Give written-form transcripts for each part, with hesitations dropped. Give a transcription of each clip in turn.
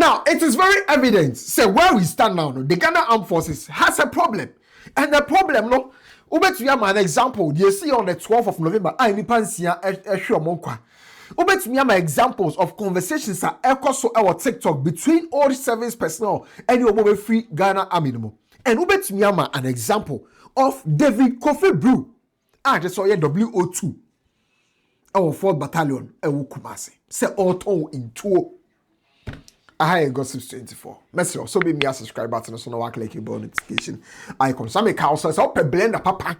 Now, it is very evident, say where we stand now, no, the Ghana Armed Forces has a problem. And the problem, no, an example, you see on the 12th of November, I nipansia monkwa. My examples of conversations are echo our TikTok between all service personnel and your free Ghana Army. And an example of David Kofi Brew. I just saw WO2. Our 4th Battalion, Kumasi. Say auto in 2. I got 624. Message so be me a subscribe button so no one click bell notification icon. Some make house so up blender papa.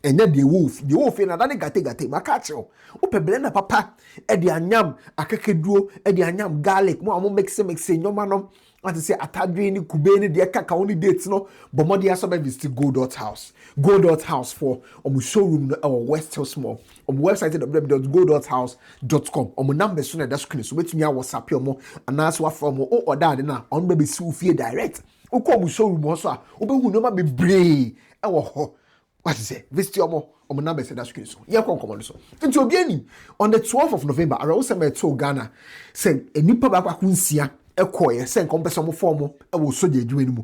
And then the wolf in another gate my catch you. Up blender papa. E di anyam akekeduo, e di anyam garlic. Mo amo mix no manom. Want to say atadwe ni kube ni de kaka only dates no. But mo dia so be visit Go.house. Go.house for showroom no our West Hills Mall. Website www.go.house.com. Number soon at that screen. So wait me a WhatsApp your mo and ask what from or that na on baby see fear direct. Come showroom also. Who no be brave. What is it? Visit your mo number at that screen. So yeah, come on so. Into obiani on the 12th of November. I also met to Ghana. Say a nipa ba kunsia ekoye say compare mo form e wo so de adwuma mu.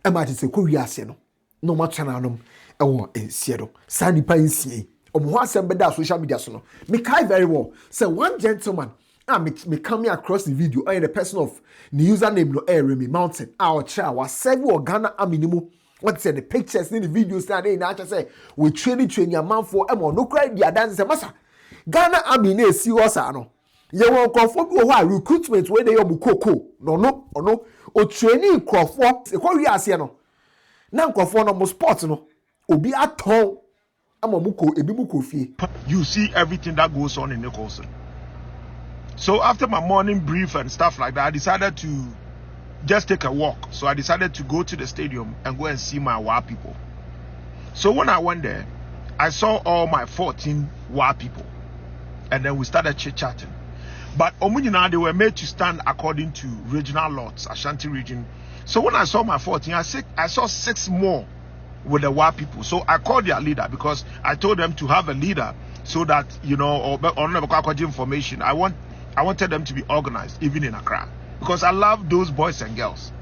E ma te say ko wiase no. No ma channel no e wo ensie do. Sa nipa ensie. Who asem beda social media so no. Me kai very well. Say one gentleman me coming across the video or the person of the username no Remy Mountain. Our child was several Ghana Army mu. What say the pictures in the videos that they now say we train your man for no cry the dance say massa. Ghana Army na serious ano. You won't conform to recruitment where they are koko. No. O training crofo. E kwa wi ase no. Na crofo no mo sport no. Obi aton. You see everything that goes on in Nicholson. So after my morning brief and stuff like that, I decided to just take a walk. So I decided to go to the stadium and go and see my WA people. So when I went there, I saw all my 14 WA people. And then we started chit-chatting. But Omunina, they were made to stand according to regional lots, Ashanti region. So when I saw my 14, I saw 6 more with the WA people. So I called their leader because I told them to have a leader so that, or information. I wanted them to be organized, even in Accra, because I love those boys and girls.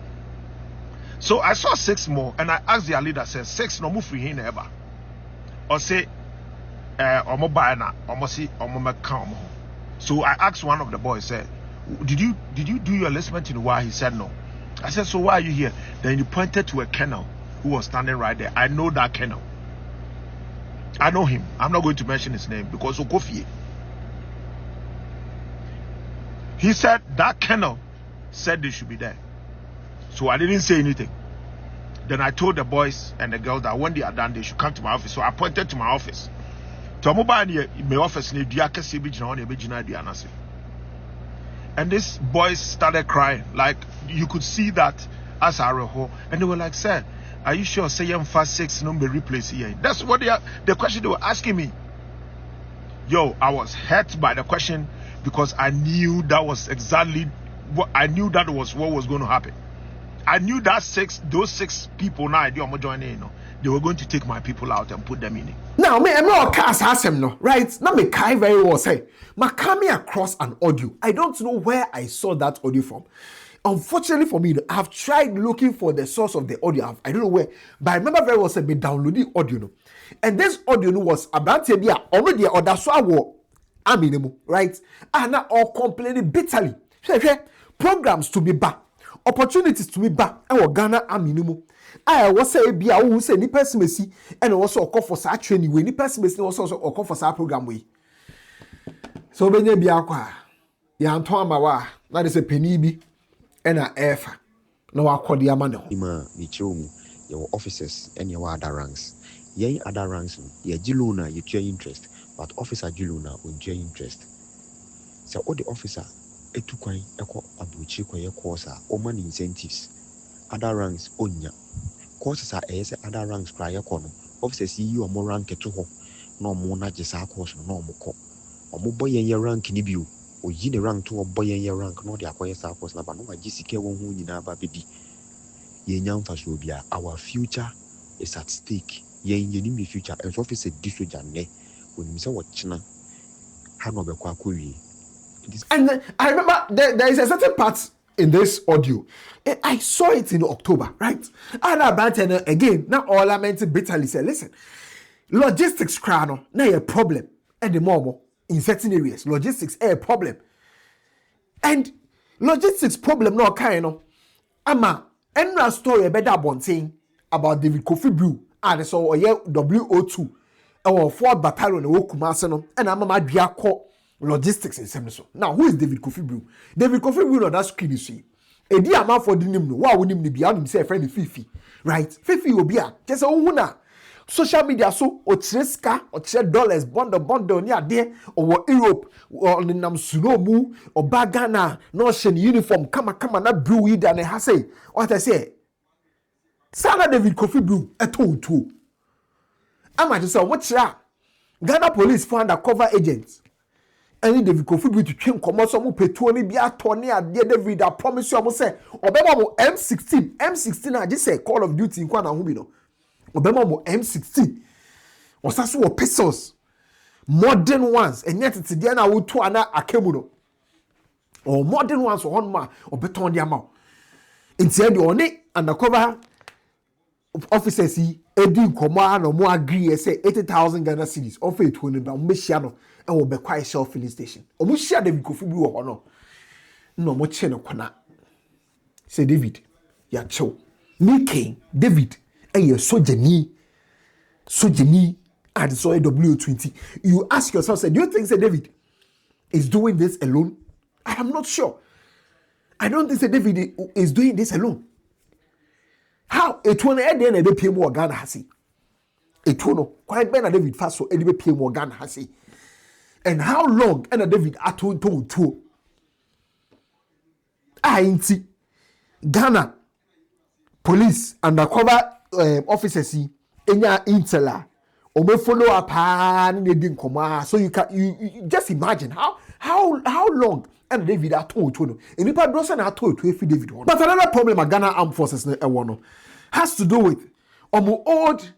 So I saw 6 more and I asked their leader, said 6 no move free here ever. Or say so I asked one of the boys, said, Did you do your enlistment in WA? He said no. I said, so why are you here? Then he pointed to a colonel who was standing right there. I know that colonel. I know him. I'm not going to mention his name because Okofie. He said that colonel said they should be there. So I didn't say anything. Then I told the boys and the girls that when they are done, they should come to my office. So I pointed to my office. My office, and these boys started crying. Like you could see that as Arrɛstɛd. And they were like, sir, are you sure say fast 6 number replace here? That's what the question they were asking me. Yo, I was hurt by the question because I knew that was exactly what I knew that was what was going to happen. I knew that those 6 people now they were going to take my people out and put them in it. Now, I'm not cast no, right? Now me kai very well say, coming across an audio. I don't know where I saw that audio from. Unfortunately for me, I've tried looking for the source of the audio. I don't know where, but I remember very well say me downloading audio no. And this audio no was about to be already or that's why I mean, right? And now all complaining bitterly. Programs to be back, opportunities to be back. Our Ghana aminimu. I was say be who say ni pessimist and also call for such training way. Ni pessimist also call for such program way. So when you be aqua, ya Antoine Mawa, that is a penny be. And ever no accord your man. Your officers and your other ranks. Ye other ranks, ye Jiluna, you your interest, but officer Jiluna will your interest. So all the officer, a two coin, a co abuchi, your coursa, or money incentives. Other ranks, onya. Courses are as other ranks cry a corner. Officers see you are more rank at home. No more not just our course, no more co. Or more boy in your rank in you. O yine rank to a boy in your rank, no, the acquire South Naba, no, GCK won't in our baby. Ye young Fasubia, our future is at stake. Ye in the future, as officer district and ne, when Mr. Watchina had no Quakuri. And I remember there is a certain part in this audio. I saw it in October, right? And about again, now all lamented bitterly say, listen, logistics crano, now a problem at the moment in certain areas. Logistics a problem. And logistics problem no kind of ama enra story better bonting about David Kofi Blue and so WO2 or Ford Battalion or Kumasi no and ama madua ko logistics in Semso. Now who is David Kofi Blue? David Kofi Blue on that screen you see. A dear man for the name no wa wonim ni bia him say friend Fifi, right? Fifi obia just a social media so o treska o $3 bond ni ade or Europe or nam sunomu or bagana no shen uniform kama na blue ida and ha say what I say Sana David Kofi Blue eto ama just say what Ghana police found undercover agents and David Kofi Blue to train come so mo petuo ni bia to ni ade David I promise you am say obema mo M16 I just say Call of Duty nkwa na ho bi no obema mo M16 osaso wo pistols modern ones and yet it's there na wo to ana akemu no or modern ones on ma obeton dia ma ntia de oni undercover officers yi edi nkomo na mo agree say 80,000 Ghana cedis offer it when ba mo hia no e wo be kwai shell filling station o mo hia David Kofi bi wo ho no mo che no kona say David ya chow me king David a sojani and so a W20. You ask yourself, say, do you think, say, David is doing this alone? I am not sure. I don't think, say, David is doing this alone. How? It won't end then a pay more Ghana hasi. It won't quite better David fast so any pay more Ghana hasi. And how long and David at two? I ain't see Ghana police undercover officers enya intela o me follow up ni dey nkoma so you just imagine how long and David atold no enipa do say na atold to efi David one. But another problem at Ghana Armed Forces no no has to do with old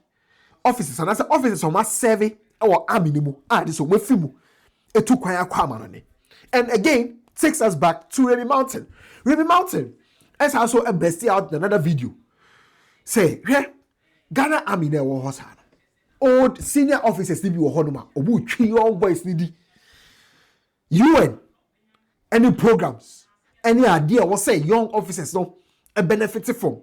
officers and as officers on serve our army ni mu this o mefi mu etu kwan akwa ama no ne. And again takes us back to Remy Mountain as also a bestie out another video say Ghana Army na wo hosa old senior officers ni bi wo honoma obu twi young boys ni di UN any programs any idea what say young officers no a benefit from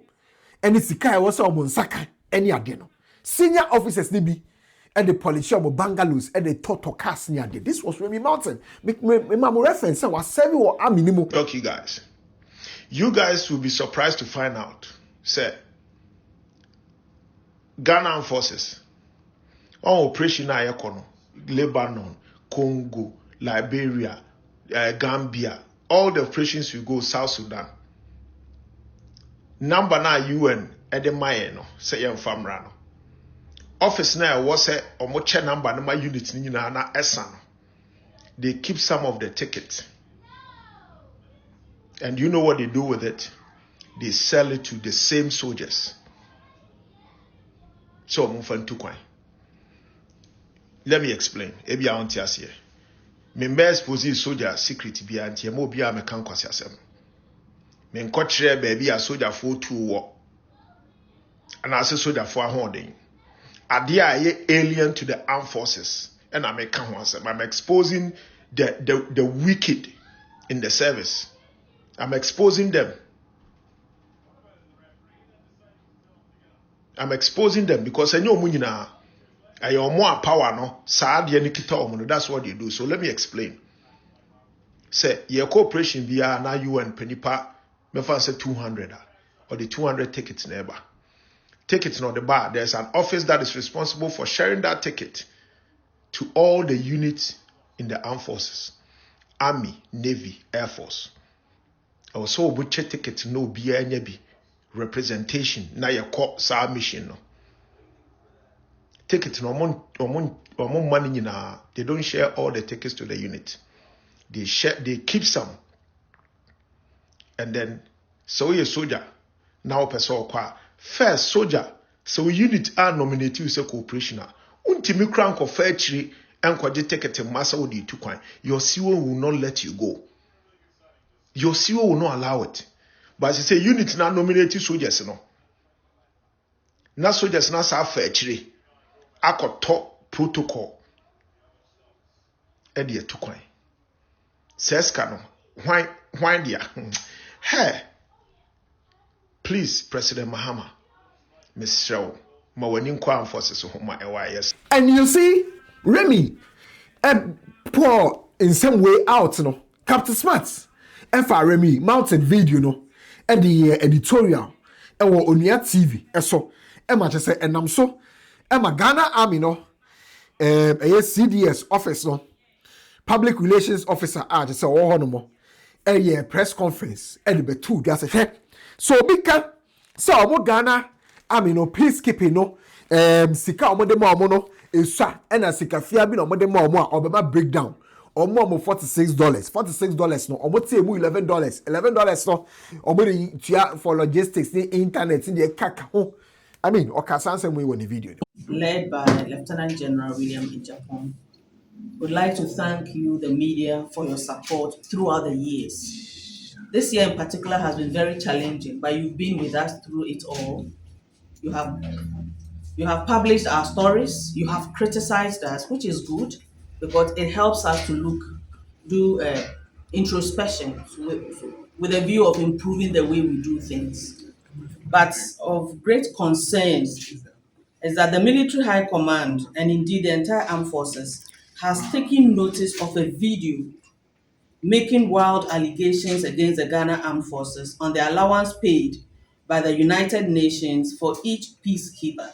any sika wo say omo nsaka any idea no senior officers ni bi and the politician of bungalows and the toto cast ni ade. This was Remy Mountain me reference say was serve wo army ni mo. Okay guys, you guys will be surprised to find out say Ghana Armed Forces on operation na yekono Lebanon, Congo, Liberia, Gambia, all the operations we go South Sudan. Number na UN edemaye no say yem famra no. Office na was say omo che number na my unit ni na na esa no. They keep some of the tickets. And you know what they do with it? They sell it to the same soldiers. So let me explain. Ebi a onti ase. Me expose soldier secret bi anti mo bi a me kan kwase asem. Me nkɔkyerɛ baabi a soldier fo tu wo. And as a soldier for ahoden. Ade a ye alien to the armed forces. And I make kan ho asem. I'm exposing the wicked in the service. I'm exposing them. I'm exposing them because I know munyina ayo more power no saa de ni kita omo. That's what they do. So let me explain. Say your cooperation via na UN penipa me fa say 200 or the 200 tickets neighbor. Tickets not the bar. There's an office that is responsible for sharing that ticket to all the units in the armed forces. Army, Navy, Air Force. Also buche ticket no biya nyabi. Representation na your call sa mission no. Tickets no money na they don't share all the tickets to the unit. They keep some. And then so you soldier now person kwa first soldier so unit are nominated you say cooperation untimi kran ko fa chiri enkwaje ticket massa odi tu kwan your CEO will not let you go. Your CEO will not allow it. But she say unit now nominate soldiers no. Na soldiers na sa fa achire. Akoto protocol. E de etukwan. Seska no. Why dia? Hey. Please, President Mahama, Ms. Shrew, ma wani kwa forces homa yes. And you see, Remy, poor in some way out, no. Captain Smart, for Remy, mounted video, no, and the editorial, and Onia TV, and so, Emma just say, and I'm so, Emma Ghana Army, no, CDS office, no, public relations officer, just say, oh, no more, a press conference, and the two, just say, so bika so omo Ghana Army no peacekeeping no sika omo de mo no esua na sika fia bi no omo de mo a obema breakdown omo $46 no omo tie mu $11 no omo de tua for logistics ni internet ni kaka ho I mean okasanse mu won video led by Lieutenant General William Ijapon. Would like to thank you, the media, for your support throughout the years. This year in particular has been very challenging, but you've been with us through it all. You have published our stories, you have criticized us, which is good because it helps us to do introspection with a view of improving the way we do things. But of great concern is that the Military High Command and indeed the entire armed forces has taken notice of a video making wild allegations against the Ghana Armed Forces on the allowance paid by the United Nations for each peacekeeper.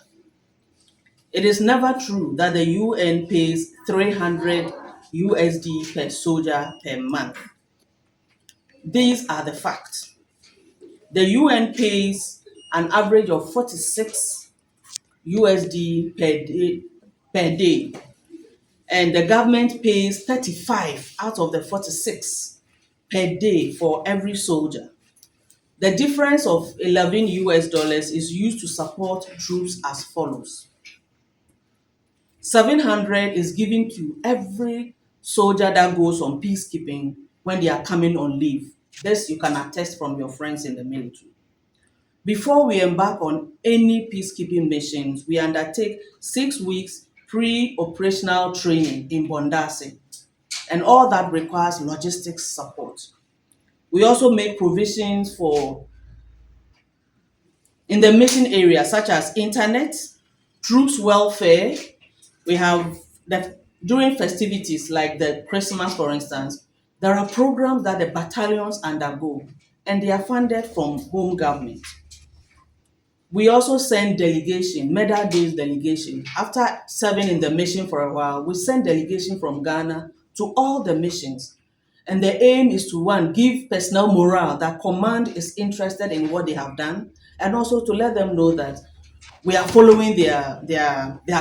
It is never true that the UN pays $300 per soldier per month. These are the facts. The UN pays an average of $46 per day. And the government pays 35 out of the 46 per day for every soldier. The difference of $11 is used to support troops as follows. 700 is given to every soldier that goes on peacekeeping when they are coming on leave. This you can attest from your friends in the military. Before we embark on any peacekeeping missions, we undertake 6 weeks pre-operational training in Bondasi, and all that requires logistics support. We also make provisions for in the mission area, such as internet, troops welfare. We have that during festivities like the Christmas, for instance, there are programs that the battalions undergo, and they are funded from home government. We also send delegation, medal days delegation. After serving in the mission for a while, we send delegation from Ghana to all the missions. And the aim is to, one, give personnel morale that command is interested in what they have done, and also to let them know that we are following their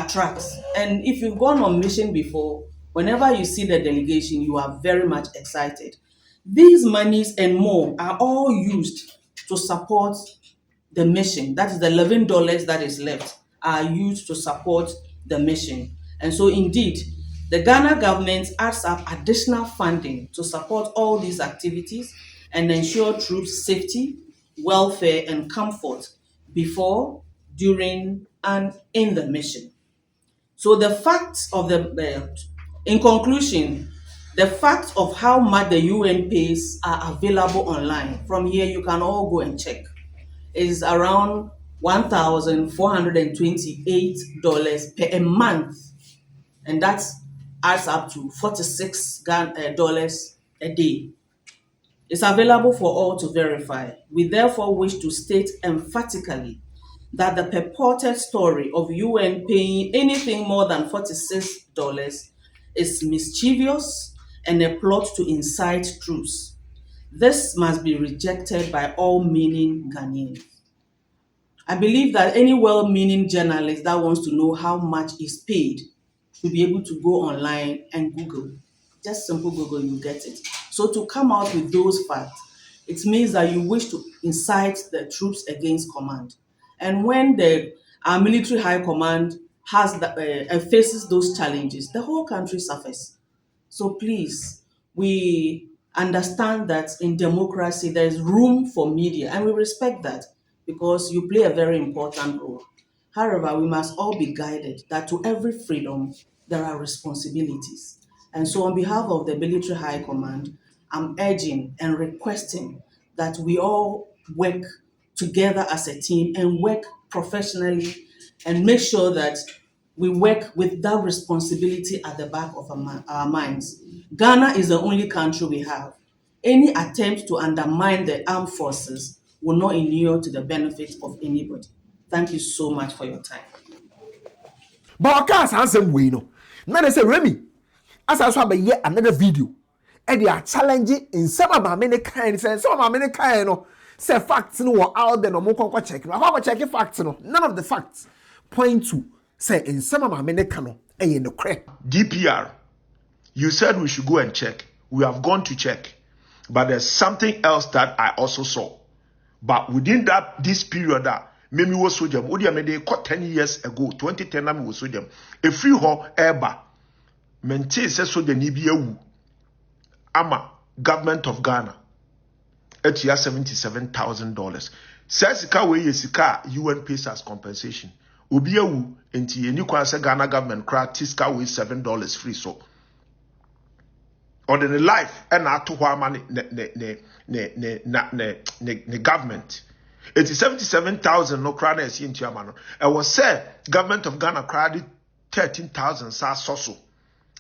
tracks. And if you've gone on mission before, whenever you see the delegation, you are very much excited. These monies and more are all used to support the mission. That is the $11 that is left are used to support the mission. And so indeed, the Ghana government adds up additional funding to support all these activities and ensure troops' safety, welfare, and comfort before, during, and in the mission. So the facts of in conclusion, the facts of how much the UN pays are available online. From here, you can all go and check. Is around $1,428 per month, and that adds up to $46 a day. It's available for all to verify. We therefore wish to state emphatically that the purported story of UN paying anything more than $46 is mischievous and a plot to incite troops. This must be rejected by all meaning Ghanaians. I believe that any well-meaning journalist that wants to know how much is paid should be able to go online and Google. Just simple Google, you get it. So to come out with those facts, it means that you wish to incite the troops against command. And when our military high command faces those challenges, the whole country suffers. So please, we understand that in democracy there is room for media, and we respect that because you play a very important role. However, we must all be guided that to every freedom there are responsibilities. And so, on behalf of the Military High Command, I'm urging and requesting that we all work together as a team and work professionally and make sure that we work with that responsibility at the back of our minds. Ghana is the only country we have. Any attempt to undermine the armed forces will not inure to the benefit of anybody. Thank you so much for your time. But I can't answer we no. Now they say Remy, as I saw yet another video, and they are challenging in some of my many kinds, and some of my many kind no say facts no out there no more check. I want to check facts no. None of the facts point to say in some of my many cano and no crap. DPR, you said we should go and check. We have gone to check. But there's something else that I also saw. But within this period that maybe was so jam, they caught 10 years ago, 2010 I was so jam. A free ho eba maintain says so the Nibiu Ama government of Ghana at year $77,000. Says we yesika UN pays as compensation. Ubiawu enti any kwase Ghana government crack tiska we $7 free so. Or the life and not to money the government. It is 77,000 no crown as in Tiamano. I was said government of Ghana crowded 13,000 sa so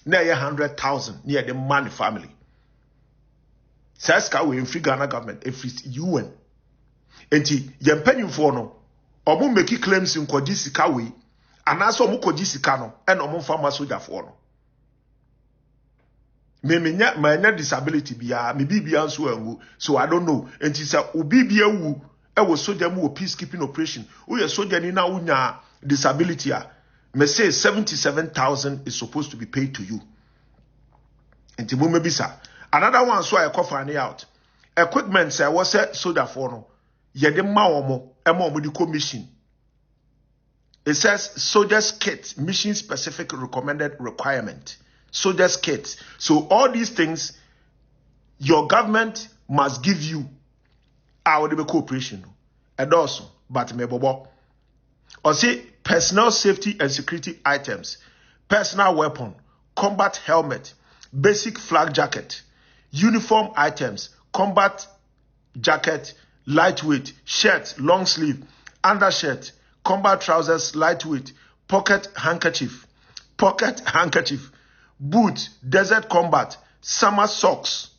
near 100,000 near the money family. Says we in free Ghana government if it's UN. Enti yempenyu for no omu make claims in Kodisika we and also mu Kodisika no and omu farmer soldier for no. My disability biya me bibia so I don't know and it's a ubibia wu e was soldier mu peacekeeping operation we a soldier ni na unya disability me say 77,000 is supposed to be paid to you and timu me bisa another one so I find out equipment say was a soldier for no ye de ma omo e ma omo di commission. It says soldiers kit mission specific recommended requirement. Soldiers kits. So all these things, your government must give you our cooperation. And also, but me bobo. Or say personal safety and security items, personal weapon, combat helmet, basic flak jacket, uniform items, combat jacket, lightweight, shirt, long sleeve, undershirt, combat trousers, lightweight, pocket handkerchief, boots, desert combat, summer socks,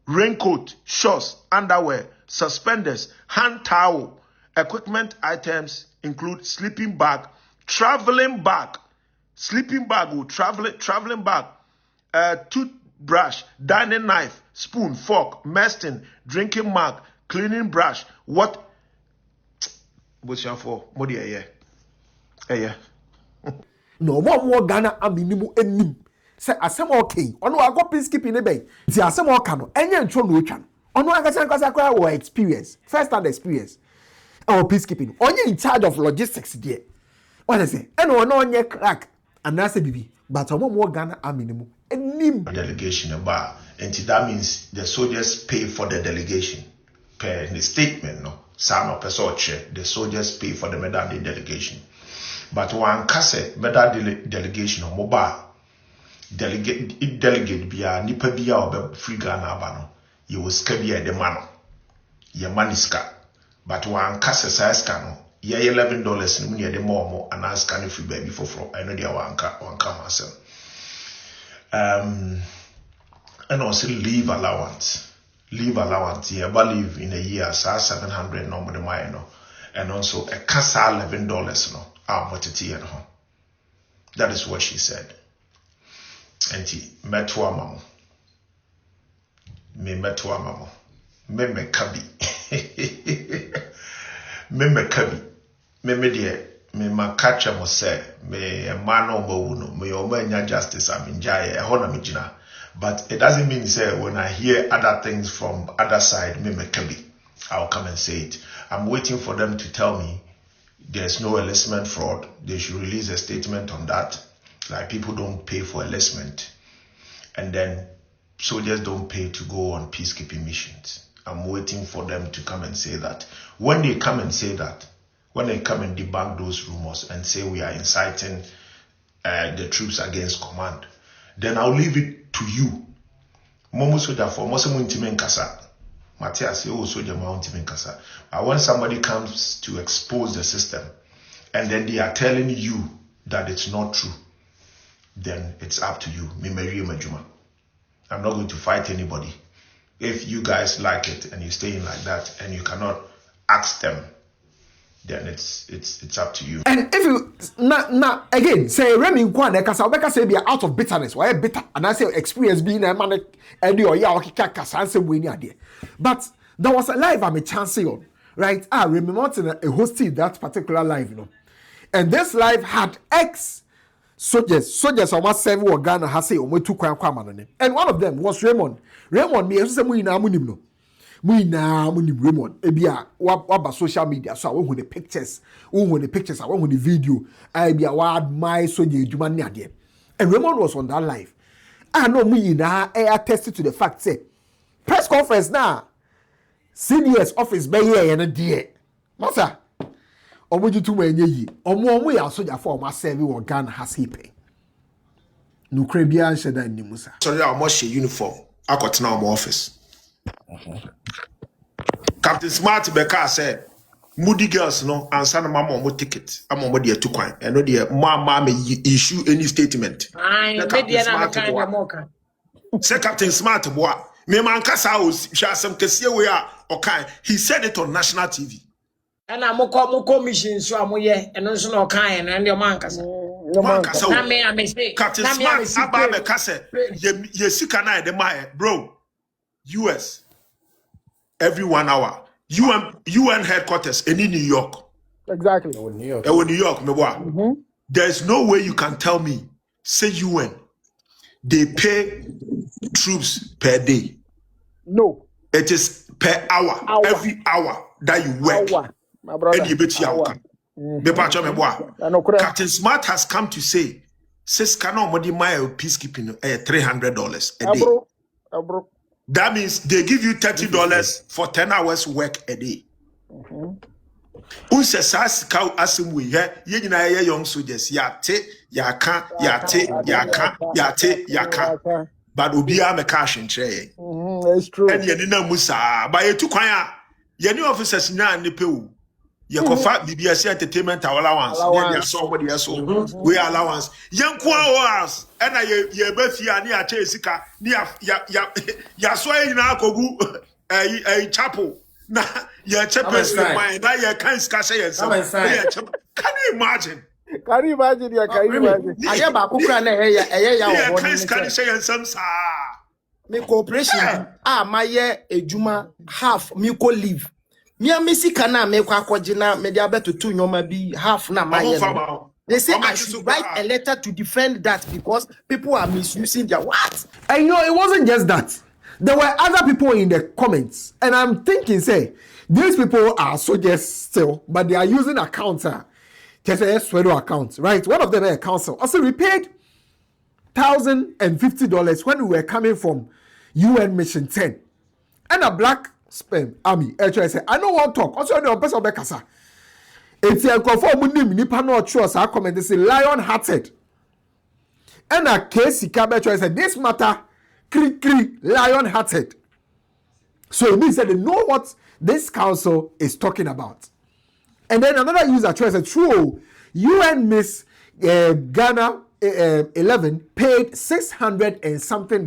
raincoat, shorts, underwear, suspenders, hand towel. Equipment items include sleeping bag, traveling bag, toothbrush, dining knife, spoon, fork, messing, drinking mug, cleaning brush. What? What's your for? What do you No more Ghana aminimu enim. Say asem okay. Ono ago peacekeeping ne be. Ti asem oka no. Enye ntro no otwa no. Ono akasa nkasa kwa wo experience. First hand experience. Our peacekeeping. Onye in charge of logistics there. What I say? Eno ono onye crack. Anase bibi. But omo more Ghana aminimu enim. Delegation about. And that means the soldiers pay for the delegation. Per the statement no. Some of the soldiers pay for the medal delegation. But one case better delegation or mobile delegate bia nipa bia or free Ghana abano you will scabia the mano your maniska but one case size cano ye $11 near the more and ask can free baby for I know the one come myself and also leave allowance yeah but leave in a year so 700 normally minor and also a casa $11 no. That is what she said. And he met to a mamo. Me kabi. Me dear, me ma catch mo say, me a man no mo me omenya justice I'm in jaya, a hona mijina. But it doesn't mean say when I hear other things from other side, me kabi. I'll come and say it. I'm waiting for them to tell me there's no enlistment fraud. They should release a statement on that. Like people don't pay for enlistment. And then soldiers don't pay to go on peacekeeping missions. I'm waiting for them to come and say that. When they come and say that, when they come and debunk those rumors and say we are inciting the troops against command, then I'll leave it to you. Momo soldier for Momo Intimen Kasa. Matthias, you soldier Intimen Kasa. But when somebody comes to expose the system and then they are telling you that it's not true, then it's up to you. I'm not going to fight anybody. If you guys like it and you stay in like that and you cannot ask them, then it's up to you. And if you now again say Remy Kwan kasa obeka say be out of bitterness, why bitter and I say experience being a man and you ya okika kasa and say we ni ade. But there was a live I'm a chance on, right? Remy Martin hosted that particular live, you know. And this live had ex soldiers almost 7 were Ghana has say on two kwan kwama. And one of them was Raymond me say we na munim no. Raymond ebia waba social media so we the pictures I want the video ebia wa admire soldier adwuma ne ade. And Raymond was on that live. I know we na attested to the fact say press conference na CDS office be here na de masa omoju tu manye yi omo ya soldier for ma serve wo Ghana has he pay no krabia nsheda nimusa Sorry, I must uniform akotena omo office. Captain Smart Beka said, Moody girls no answer mama mo ticket. I'm on the 2 coin. And no dear mama may issue any statement. Say Captain Smart boy. Me man kasa some kesiye we are okay. He said it on national TV. And I'm more mission so I'm here and also no kind and your man kasa. Captain Smart Abba Kasa ye sikana de my bro. US every 1 hour. UN headquarters in New York. Exactly. New York, me boy. There's no way you can tell me, say UN, they pay troops per day. No. It is per hour. Every hour that you work. My brother. And you bet you Captain Smart has come to say, says cannot modify peacekeeping $300 a day. That means they give you $30 for 10 hours work a day. Unse sas cow asimwe ye nyina ye young soldiers yate yaka but obi a me cash nche. It's true. And ye na musa ba ye tu kwan a ye ni officers nya ne pe o ye kofa BBS entertainment allowance ye somebody else we allowance ye nko hours and ye ba fia ne a che sika ne ya so nyina akogu chapel na ye chapels mind na ye kan ska say ye some can you imagine aye ba kukura na eye ya wo kan ska say ye some sa me cooperation maye ejuma half me ko leave me amesika na me kwa akwaje na me dia beto tu nyoma bi half na maye. They say I should write a letter to defend that because people are misusing their what? And you know, it wasn't just that. There were other people in the comments. And I'm thinking, say, these people are soldiers still, but they are using a counter. Just a Swedish account, right? One of them is a council. Also, we paid $1,050 when we were coming from UN Mission 10. And a black army, actually, said, I don't want to talk. Also, the person of Bekasa. It's a conform nipa no trust our comment they say lion hearted and a case Kabecho said this matter lion hearted, so it means that they know what this council is talking about. And then another user choice said true UN Miss Ghana 11 paid $600 and something.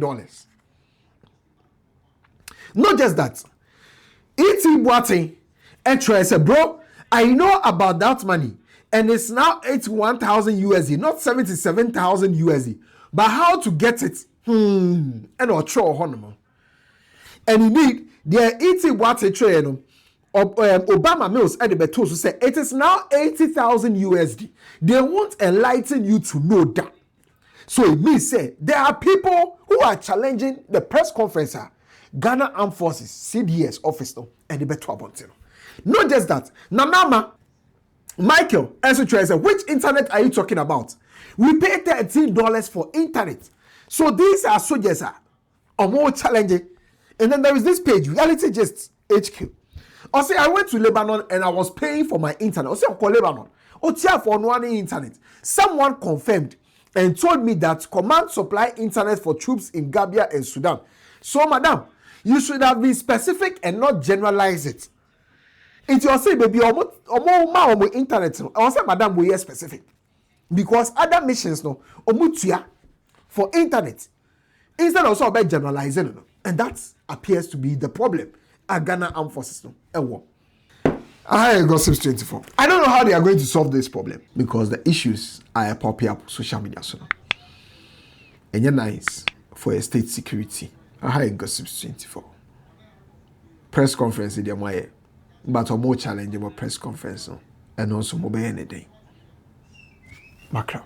Not just that, E.T. Boateng and Troy said, bro, I know about that money, and it's now 81,000 USD, not 77,000 USD. But how to get it? And or throw honor. And indeed, the E.T. Boateng train Obama Mills at the betos to say it is now 80,000 USD. They won't enlighten you to know that. So it means say there are people who are challenging the press conference, Ghana Armed Forces CDS office and the beto about. Not just that. Namama, Michael, answer said, which internet are you talking about? We pay $13 for internet. So these are soldiers. or more challenging. And then there is this page, Reality Gist HQ. I say I went to Lebanon and I was paying for my internet. I say I call Lebanon. For one internet. Someone confirmed and told me that command supply internet for troops in Gambia and Sudan. So, madam, you should have been specific and not generalize it. It's your say, baby, omo internet. I say, madam, we are specific because other missions no omutia for internet instead also about generalizing, and that appears to be the problem. Ghana Armed Forces no. Hi, Gossips 24. I don't know how they are going to solve this problem because the issues are popping up social media. So, and you're nice for a state security. Hi, Gossips 24. Press conference in the way, but a more challenging press conference, and also mobile anything. Magraheb.